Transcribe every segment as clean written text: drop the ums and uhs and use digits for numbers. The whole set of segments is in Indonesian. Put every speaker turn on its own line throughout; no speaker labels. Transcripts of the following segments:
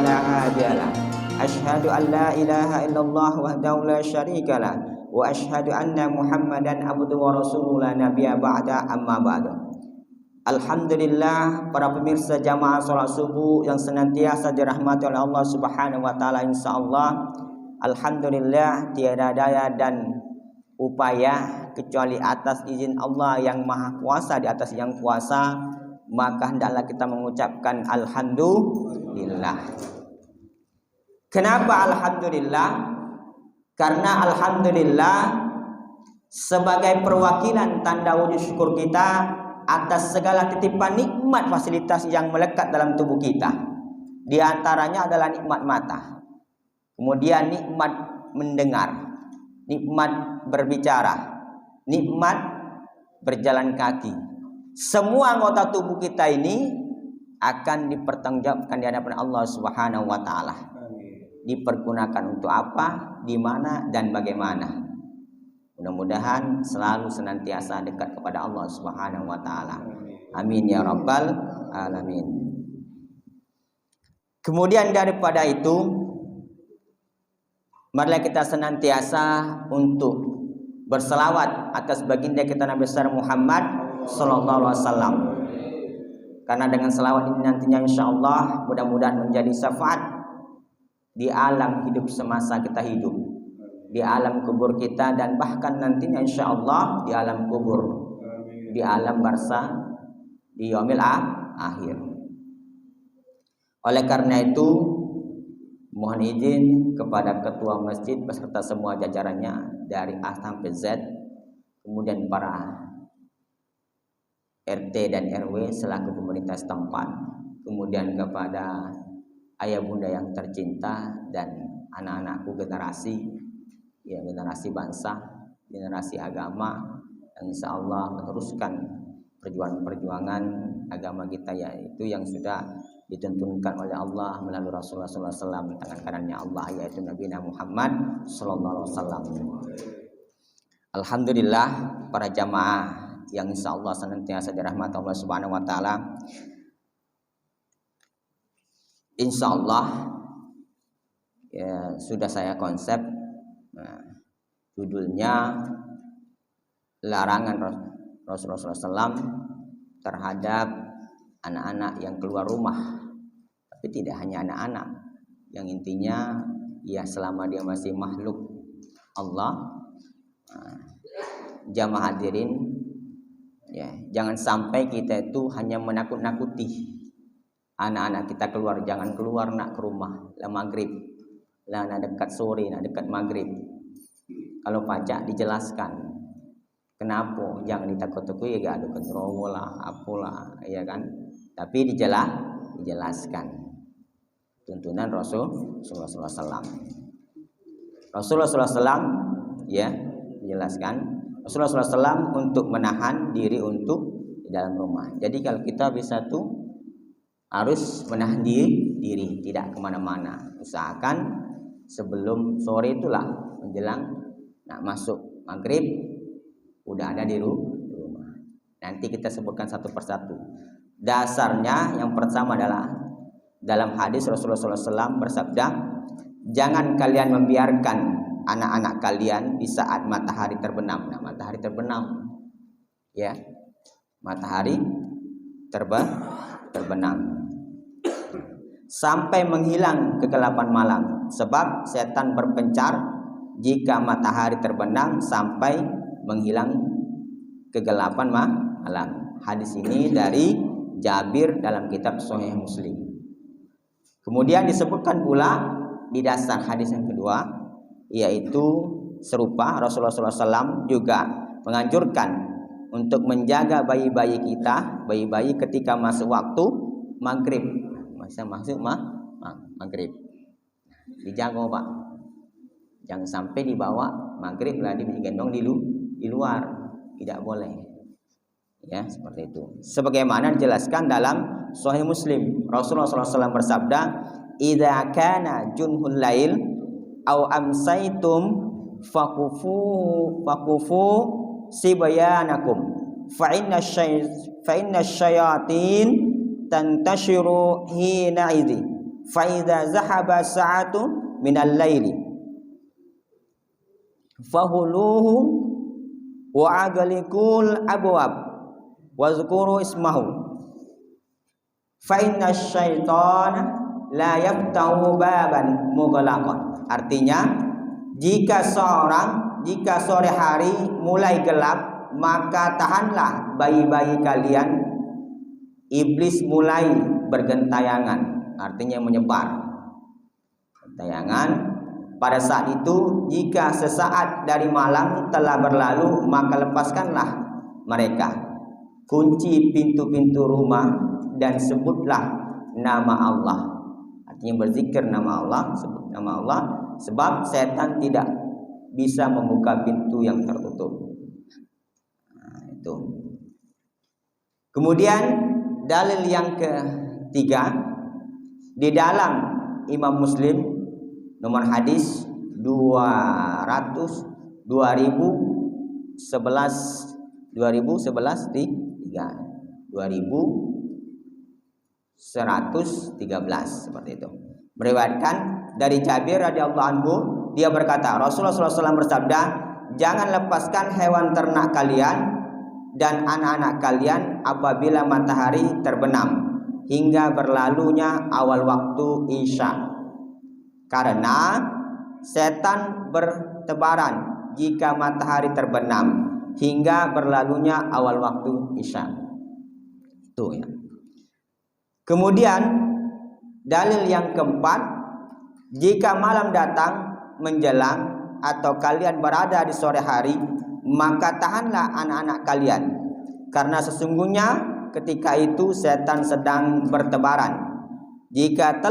فلا هادي له أشهد أن لا إله إلا الله وحده لا شريك له وأشهد أن محمدا عبده ورسوله لا نبي بعده أما بعد. Alhamdulillah, para pemirsa jamaah sholat subuh yang senantiasa dirahmati oleh Allah Subhanahu wa taala, insyaallah. Alhamdulillah, tiada daya dan upaya kecuali atas izin Allah yang maha kuasa di atas yang kuasa, maka hendaklah kita mengucapkan alhamdulillah. Kenapa alhamdulillah? Karena alhamdulillah sebagai perwakilan tanda wujud syukur kita atas segala titipan nikmat fasilitas yang melekat dalam tubuh kita. Di antaranya adalah nikmat mata, kemudian nikmat mendengar, nikmat berbicara, nikmat berjalan kaki. Semua anggota tubuh kita ini akan dipertanggungjawabkan di hadapan Allah Subhanahu wa taala. Dipergunakan untuk apa, di mana dan bagaimana. Mudah-mudahan selalu senantiasa dekat kepada Allah Subhanahu wa taala. Amin ya rabbal alamin. Kemudian daripada itu, marilah kita senantiasa untuk berselawat atas baginda kita Nabi besar Muhammad sallallahu alaihi wasallam. Karena dengan selawat ini nantinya insyaallah mudah-mudahan menjadi syafaat di alam hidup semasa kita hidup, di alam kubur kita, dan bahkan nantinya insyaallah di alam kubur, di alam barzakh, di yaumil akhir. Oleh karena itu, mohon izin kepada ketua masjid beserta semua jajarannya dari A sampai Z, kemudian para RT dan RW selaku pemerintah setempat, kemudian kepada ayah bunda yang tercinta dan anak-anakku generasi bangsa, generasi agama yang insya Allah meneruskan perjuangan agama kita, yaitu yang sudah dituntunkan oleh Allah melalui Rasulullah SAW, tangan kanannya Allah yaitu Nabi Muhammad SAW. Alhamdulillah, para jamaah yang insya Allah senantiasa dirahmati Allah Subhanahu wa taala. Insya Allah ya, sudah saya konsep. Judulnya larangan Rasulullah SAW terhadap anak-anak yang keluar rumah. Tapi tidak hanya anak-anak, yang intinya ya selama dia masih makhluk Allah. Jamaah hadirin ya, jangan sampai kita itu hanya menakut-nakuti anak-anak kita keluar. Jangan keluar nak ke rumah lah maghrib, lah nak dekat sore, nak dekat maghrib. Kalau pajak dijelaskan, kenapa jangan ditakut-takuti, ya ada kontrol lah, apalah, ya kan? Tapi dijelaskan tuntunan Rasulullah SAW. Rasulullah SAW ya menjelaskan, Rasulullah SAW untuk menahan diri untuk di dalam rumah. Jadi kalau kita bisa tuh harus menahan diri tidak kemana-mana. Usahakan sebelum sore itulah menjelang nak masuk maghrib udah ada di rumah. Nanti kita sebutkan satu persatu. Dasarnya yang pertama adalah dalam hadis Rasulullah SAW bersabda, jangan kalian membiarkan anak-anak kalian di saat matahari terbenam. Nah, matahari terbenam, ya, matahari terbenam sampai menghilang kegelapan malam, sebab setan berpencar jika matahari terbenam sampai menghilang kegelapan malam. Hadis ini dari Jabir dalam kitab Sahih Muslim. Kemudian disebutkan pula di dasar hadis yang kedua, yaitu serupa Rasulullah SAW juga menganjurkan untuk menjaga bayi-bayi kita, bayi-bayi ketika masuk waktu maghrib. Masa masuk maghrib dijaga Pak, jangan sampai dibawa maghrib lah digendong di luar, tidak boleh ya, seperti itu. Sebagaimana dijelaskan dalam Sahih Muslim, Rasulullah SAW bersabda, idza kana junhul lail aw amsaitum fakufu sibayanakum fa inna syayatin tantashiru hina idzi fa idza zahaba sa'atu minal laili fahuluhu wa aglikul abwab wazkuru ismahu fa inna syaitana la yaftahu baban mughlaqan. Artinya, jika sore hari mulai gelap, maka tahanlah bayi-bayi kalian. Iblis mulai bergentayangan, artinya menyebar gentayangan. Pada saat itu, jika sesaat dari malam telah berlalu, maka lepaskanlah mereka. Kunci pintu-pintu rumah dan sebutlah nama Allah. Artinya berzikir nama Allah, sebut nama Allah, sebab setan tidak bisa membuka pintu yang tertutup. Nah, itu. Kemudian dalil yang ketiga, di dalam Imam Muslim nomor hadis 2011 seperti itu. Meriwayatkan dari Jabir radhiyallahu anhu, dia berkata, Rasulullah SAW bersabda, jangan lepaskan hewan ternak kalian dan anak-anak kalian apabila matahari terbenam hingga berlalunya awal waktu Isya, karena setan bertebaran jika matahari terbenam hingga berlalunya awal waktu Isya. Itu ya. Kemudian dalil yang keempat, jika malam datang menjelang atau kalian berada di sore hari, maka tahanlah anak-anak kalian, karena sesungguhnya ketika itu setan sedang bertebaran. Jika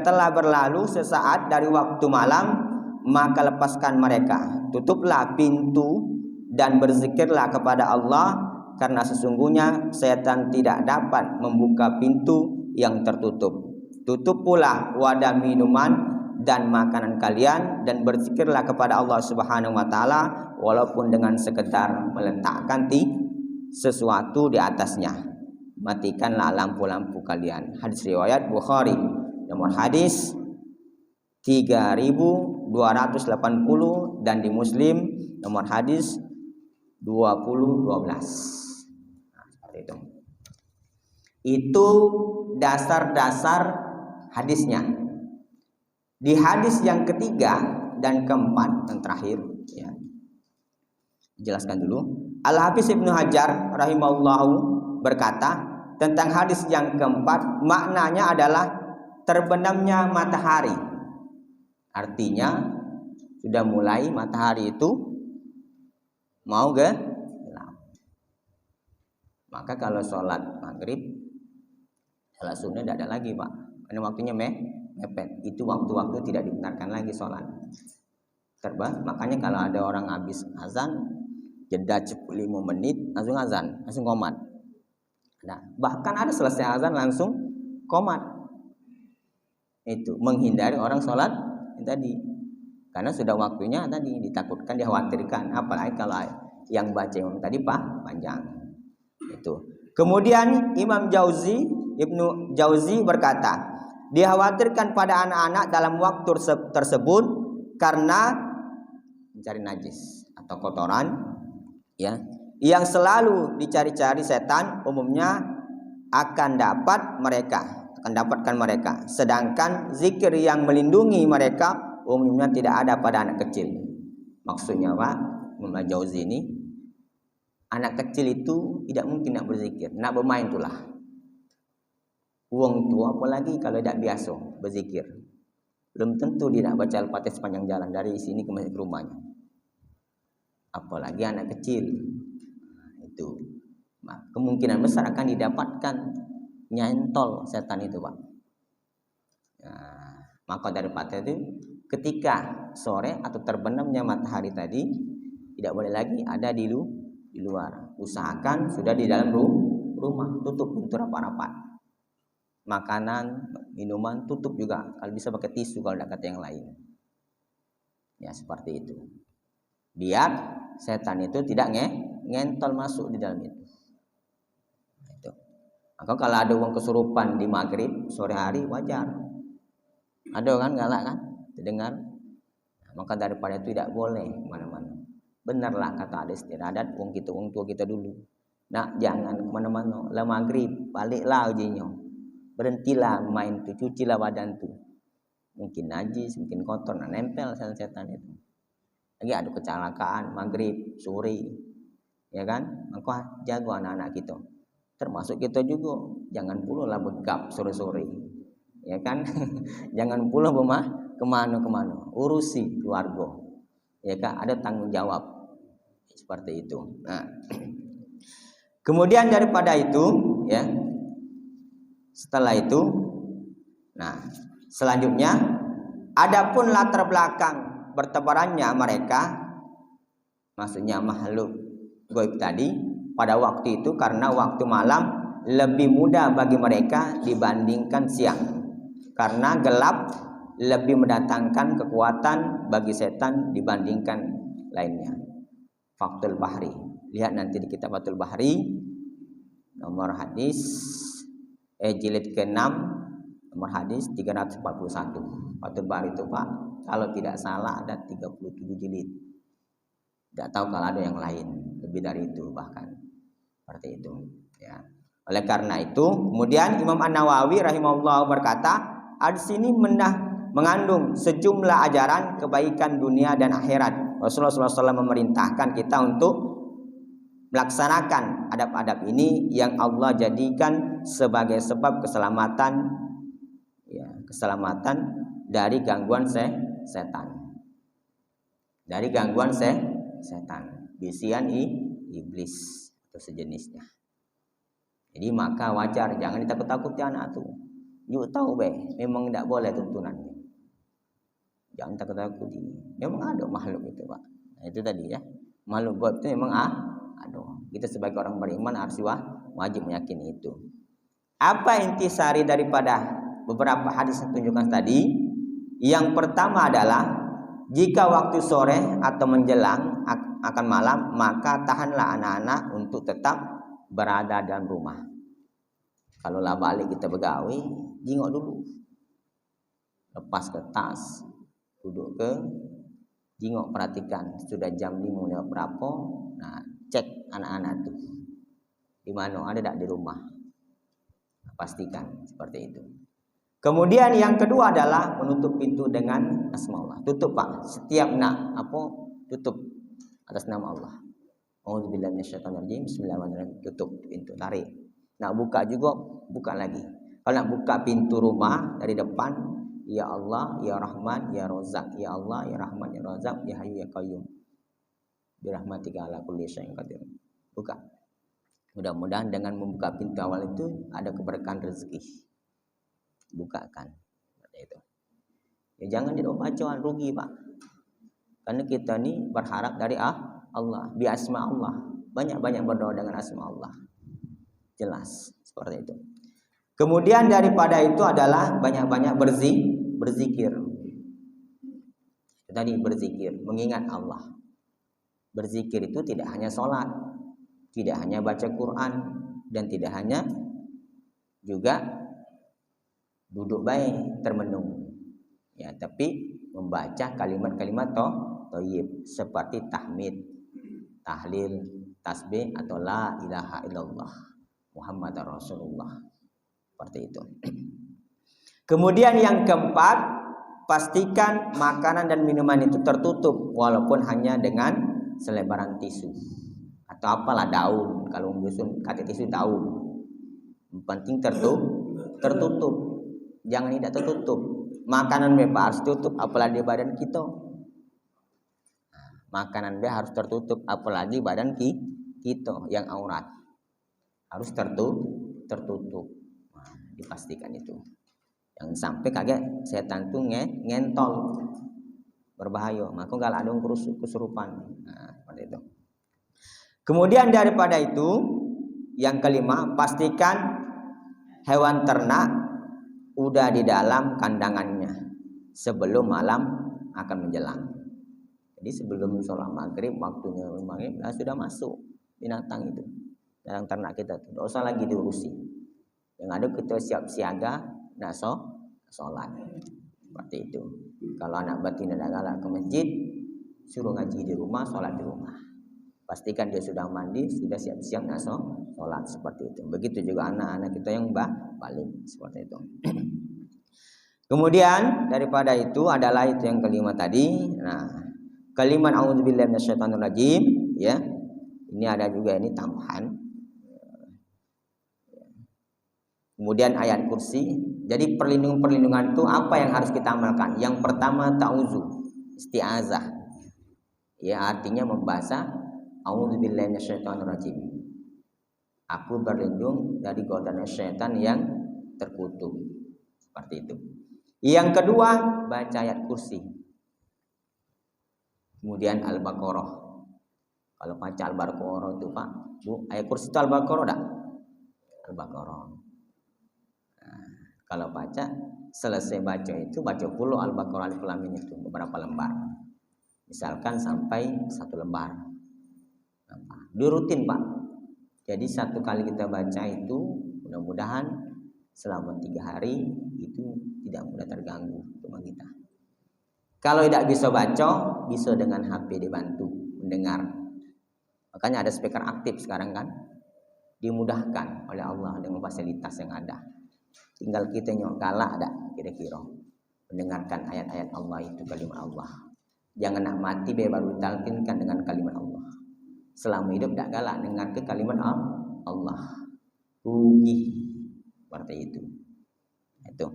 telah berlalu sesaat dari waktu malam, maka lepaskan mereka. Tutuplah pintu dan berzikirlah kepada Allah, karena sesungguhnya setan tidak dapat membuka pintu yang tertutup. Tutup pula wadah minuman dan makanan kalian, dan berzikirlah kepada Allah Subhanahu wa taala walaupun dengan sekedar meletakkan sesuatu di atasnya. Matikanlah lampu-lampu kalian. Hadis riwayat Bukhari nomor hadis 3280 dan di Muslim nomor hadis 2012. Itu dasar-dasar hadisnya. Di hadis yang ketiga dan keempat, yang terakhir ya, jelaskan dulu. Al-Hafiz Ibnu Hajar rahimahullahu berkata tentang hadis yang keempat, maknanya adalah terbenamnya matahari. Artinya sudah mulai matahari itu mau gelap. Maka kalau sholat maghrib, sholat sunnah tidak ada lagi, Pak, karena waktunya mepet. Itu waktu-waktu tidak dibenarkan lagi sholat. Makanya kalau ada orang habis azan, jeda 5 menit langsung azan, langsung qomat. Nah, bahkan ada selesai azan langsung qomat. Itu menghindari orang sholat tadi, karena sudah waktunya tadi, ditakutkan, dikhawatirkan. Apalagi kalau yang baca yang tadi panjang. Itu. Kemudian Ibnu Jauzi berkata, dikhawatirkan pada anak-anak dalam waktu tersebut karena mencari najis atau kotoran ya, yang selalu dicari-cari setan, umumnya akan dapatkan mereka. Sedangkan zikir yang melindungi mereka umumnya tidak ada pada anak kecil. Maksudnya Pak, Ibnu Jauzi ini, anak kecil itu tidak mungkin nak berzikir, nak bermain itulah. Uang tua apalagi kalau tidak biasa berzikir, belum tentu dia nak baca Al-Fatihah sepanjang jalan dari sini ke masjid rumahnya. Apalagi anak kecil. Itu kemungkinan besar akan didapatkan nyantol setan itu, Pak. Nah, maka dari Fatihah itu ketika sore atau terbenamnya matahari tadi tidak boleh lagi ada di luar. Usahakan sudah di dalam rumah, tutup pintu rapat-rapat. Makanan, minuman tutup juga. Kalau bisa pakai tisu kalau tidak kata yang lain. Ya seperti itu. Biar setan itu tidak ngentol masuk di dalam itu. Maka kalau ada orang kesurupan di maghrib sore hari wajar. Ada kan galak kan? Terdengar. Maka daripada itu tidak boleh mana-mana. Benarlah kata ada istirahat wong tua kita dulu. Nak jangan kemana-mana. Lah maghrib baliklah ujinya. Berhentilah main tu, cucilah badan tu. Mungkin najis, mungkin kotor, nah nempel setan itu. Lagi ada kecelakaan maghrib, sore, ya kan? Maka jaga anak-anak kita. Termasuk kita juga. Jangan pula lah begap sore-sore, ya kan? Jangan pula kemana-kemana. Urusi keluarga, ya kan? Ada tanggung jawab seperti itu. Nah, kemudian daripada itu, ya. Setelah itu, nah selanjutnya, adapun latar belakang bertebarannya mereka, maksudnya makhluk gaib tadi pada waktu itu karena waktu malam lebih mudah bagi mereka dibandingkan siang, karena gelap lebih mendatangkan kekuatan bagi setan dibandingkan lainnya. Fathul Bahri, lihat nanti di kitab Fathul Bahri nomor hadis jilid ke-6 nomor hadis 341. Fathul Bahri itu Pak, kalau tidak salah ada 37 jilid. Tidak tahu kalau ada yang lain lebih dari itu bahkan. Seperti itu, ya. Oleh karena itu, kemudian Imam An-Nawawi rahimahullah berkata, di sini mengandung sejumlah ajaran kebaikan dunia dan akhirat. Rasulullah SAW memerintahkan kita untuk melaksanakan adab-adab ini yang Allah jadikan sebagai sebab keselamatan, ya, keselamatan dari gangguan setan, dari gangguan setan, bisian iblis atau sejenisnya. Jadi maka wajar, jangan ditakut-takuti anak tuh. Yuk tahu memang tidak boleh tuntunannya. Jangan takut-takuti. Memang ada makhluk itu Pak. Nah, itu tadi ya, makhluk gaib itu memang aduh, kita sebagai orang beriman harus wajib meyakini itu. Apa intisari daripada beberapa hadis yang tunjukkan tadi? Yang pertama adalah jika waktu sore atau menjelang akan malam, maka tahanlah anak-anak untuk tetap berada dalam rumah. Kalau lah balik kita begawi, jingok dulu, lepas ke tas, duduk ke jingok, perhatikan sudah jam 5 lewat berapa. Nah, cek anak-anak tuh di mana, ada tak di rumah, pastikan seperti itu. Kemudian yang kedua adalah menutup pintu dengan asmaullah. Tutup Pak, setiap nak tutup atas nama Allah. Auzubillahi minasyaitonirrajim. Bismillahirrahmanirrahim. Tutup pintu, tarik. Nak buka juga buka lagi. Kalau nak buka pintu rumah dari depan, ya Allah, ya Rahman, ya Razak, ya Allah, ya Rahman, ya Razak, ya Hayyu ya Qayyum. Birahmatika ala kulli syai'in qadir. Buka. Mudah-mudahan dengan membuka pintu awal itu ada keberkahan rezeki. Bukakan. Seperti itu. Ya jangan dibacakan rugi Pak. Karena kita ni berharap dari Allah, bi asma Allah. Banyak-banyak berdoa dengan asma Allah. Jelas seperti itu. Kemudian daripada itu adalah banyak-banyak berzikir. Tadi berzikir, mengingat Allah. Berzikir itu tidak hanya sholat, tidak hanya baca Quran, dan tidak hanya juga duduk baik termenung, ya, tapi membaca kalimat-kalimat thayyib seperti tahmid, tahlil, tasbih atau la ilaha illallah Muhammadar Rasulullah, seperti itu. Kemudian yang keempat, pastikan makanan dan minuman itu tertutup walaupun hanya dengan selebaran tisu atau apalah daun. Kalau dusun kata tisu daun, yang penting tertutup. Jangan tidak tertutup. Makanan bebas harus tutup, apalagi badan kita. Makanan bebas harus tertutup, apalagi badan kita yang aurat harus tertutup. Nah, dipastikan itu. Jangan sampai kaget setan tuh ngentol, berbahaya. Maka kalau ada kesurupan. Nah, seperti itu. Kemudian daripada itu, yang kelima, pastikan hewan ternak udah di dalam kandangannya sebelum malam akan menjelang. Jadi sebelum sholat maghrib, waktunya maghrib sudah masuk binatang itu dalam ternak kita. Tidak usah lagi diurusi. Yang ada kita siap siaga nak sholat. Seperti itu. Kalau anak batin ada galak ke masjid, suruh ngaji di rumah, sholat di rumah. Pastikan dia sudah mandi, sudah siap-siap nak sholat, seperti itu. Begitu juga anak-anak kita yang balik, seperti itu. Kemudian daripada itu adalah itu yang kelima tadi. Nah, kalimat a'udzubillahi minasyaitonirrajim, ya. Ini ada juga ini tambahan. Kemudian ayat kursi. Jadi perlindungan itu apa yang harus kita amalkan? Yang pertama ta'awuzu, isti'azah. Ya, artinya membaca a'udzubillahi minasyaitonirrajim. Aku berlindung dari godaan syaitan yang terkutuk. Seperti itu. Yang kedua, baca ayat kursi. Kemudian Al-Baqarah. Kalau baca Al-Baqarah itu Pak, Bu, ayat kursi itu Al-Baqarah enggak? Al-Baqarah. Nah, kalau baca, selesai baca itu baca puluh Al-Baqarah Alif Lam Mim itu beberapa lembar. Misalkan sampai 1 lembar. Dirutin Pak. Jadi 1 kali kita baca itu mudah-mudahan selama 3 hari itu tidak mudah terganggu rumah kita. Kalau tidak bisa baca, bisa dengan HP dibantu mendengar. Makanya ada speaker aktif sekarang kan, dimudahkan oleh Allah dengan fasilitas yang ada. Tinggal kita nyok galak ada kira-kira mendengarkan ayat-ayat Allah itu, kalimat Allah. Jangan nak mati baru ditalkinkan dengan kalimat Allah. Selama hidup tidak galak dengar ke kalimat Allah. Rugi seperti itu. Itu.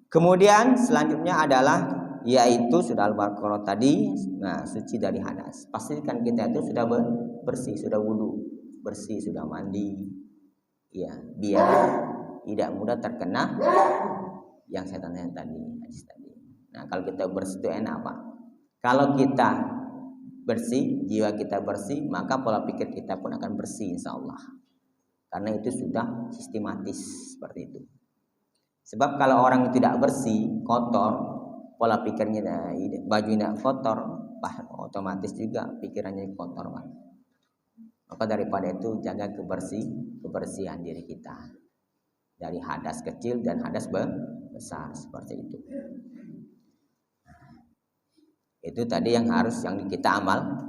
Kemudian selanjutnya adalah yaitu sudah Al-Baqarah tadi. Nah, suci dari hadas. Pastikan kita itu sudah bersih, sudah wudu, bersih, sudah mandi. Ya, biar tidak mudah terkena yang setan tadi, hadis tadi. Nah, kalau kita bersih itu enak Pak. Kalau kita bersih, jiwa kita bersih, maka pola pikir kita pun akan bersih insyaallah. Karena itu sudah sistematis seperti itu. Sebab kalau orang tidak bersih, kotor, pola pikirnya baju tidak kotor, otomatis juga pikirannya kotor. Maka daripada itu jaga kebersihan diri kita. Dari hadas kecil dan hadas besar seperti itu. Itu tadi yang harus kita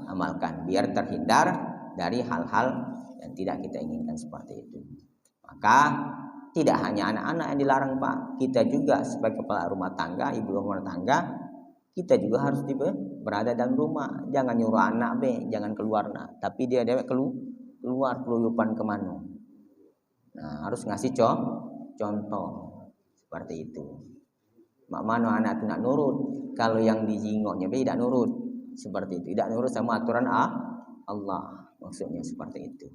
amalkan biar terhindar dari hal-hal yang tidak kita inginkan seperti itu. Maka tidak hanya anak-anak yang dilarang Pak, kita juga sebagai kepala rumah tangga, ibu rumah tangga, kita juga harus berada dalam rumah. Jangan nyuruh anak jangan keluar tapi dia keluar keluyupan kemana. Nah, harus ngasih contoh seperti itu. Mak mana anak itu nak nurut, kalau yang dijingoknya tidak nurut, seperti itu, tidak nurut sama aturan Allah, maksudnya seperti itu.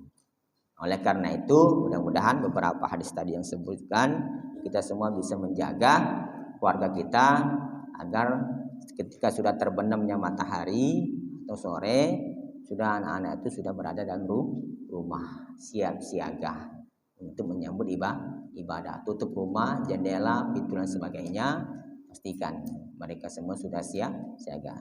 Oleh karena itu, mudah-mudahan beberapa hadis tadi yang sebutkan kita semua bisa menjaga keluarga kita agar ketika sudah terbenamnya matahari atau sore, sudah anak-anak itu sudah berada dalam rumah, siap siaga untuk menyambut ibadah. Tutup rumah, jendela, pintu dan sebagainya. Pastikan mereka semua sudah siaga.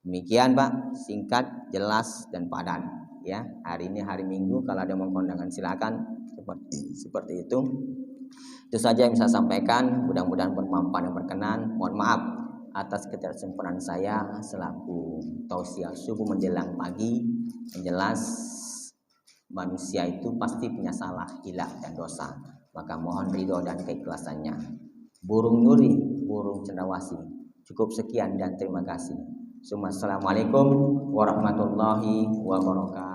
Demikian Pak, singkat, jelas dan padat. Ya, hari ini hari Minggu, kalau ada mau kondangan silakan seperti itu. Itu saja yang bisa saya sampaikan. Mudah-mudahan bermanfaat dan berkenan. Mohon maaf atas ketidaksempurnaan saya selaku tausiah subuh menjelang pagi. Yang jelas manusia itu pasti punya salah, hilaf dan dosa. Maka mohon ridho dan keikhlasannya. Burung nuri, burung cendrawasih. Cukup sekian dan terima kasih. Assalamualaikum warahmatullahi wabarakatuh.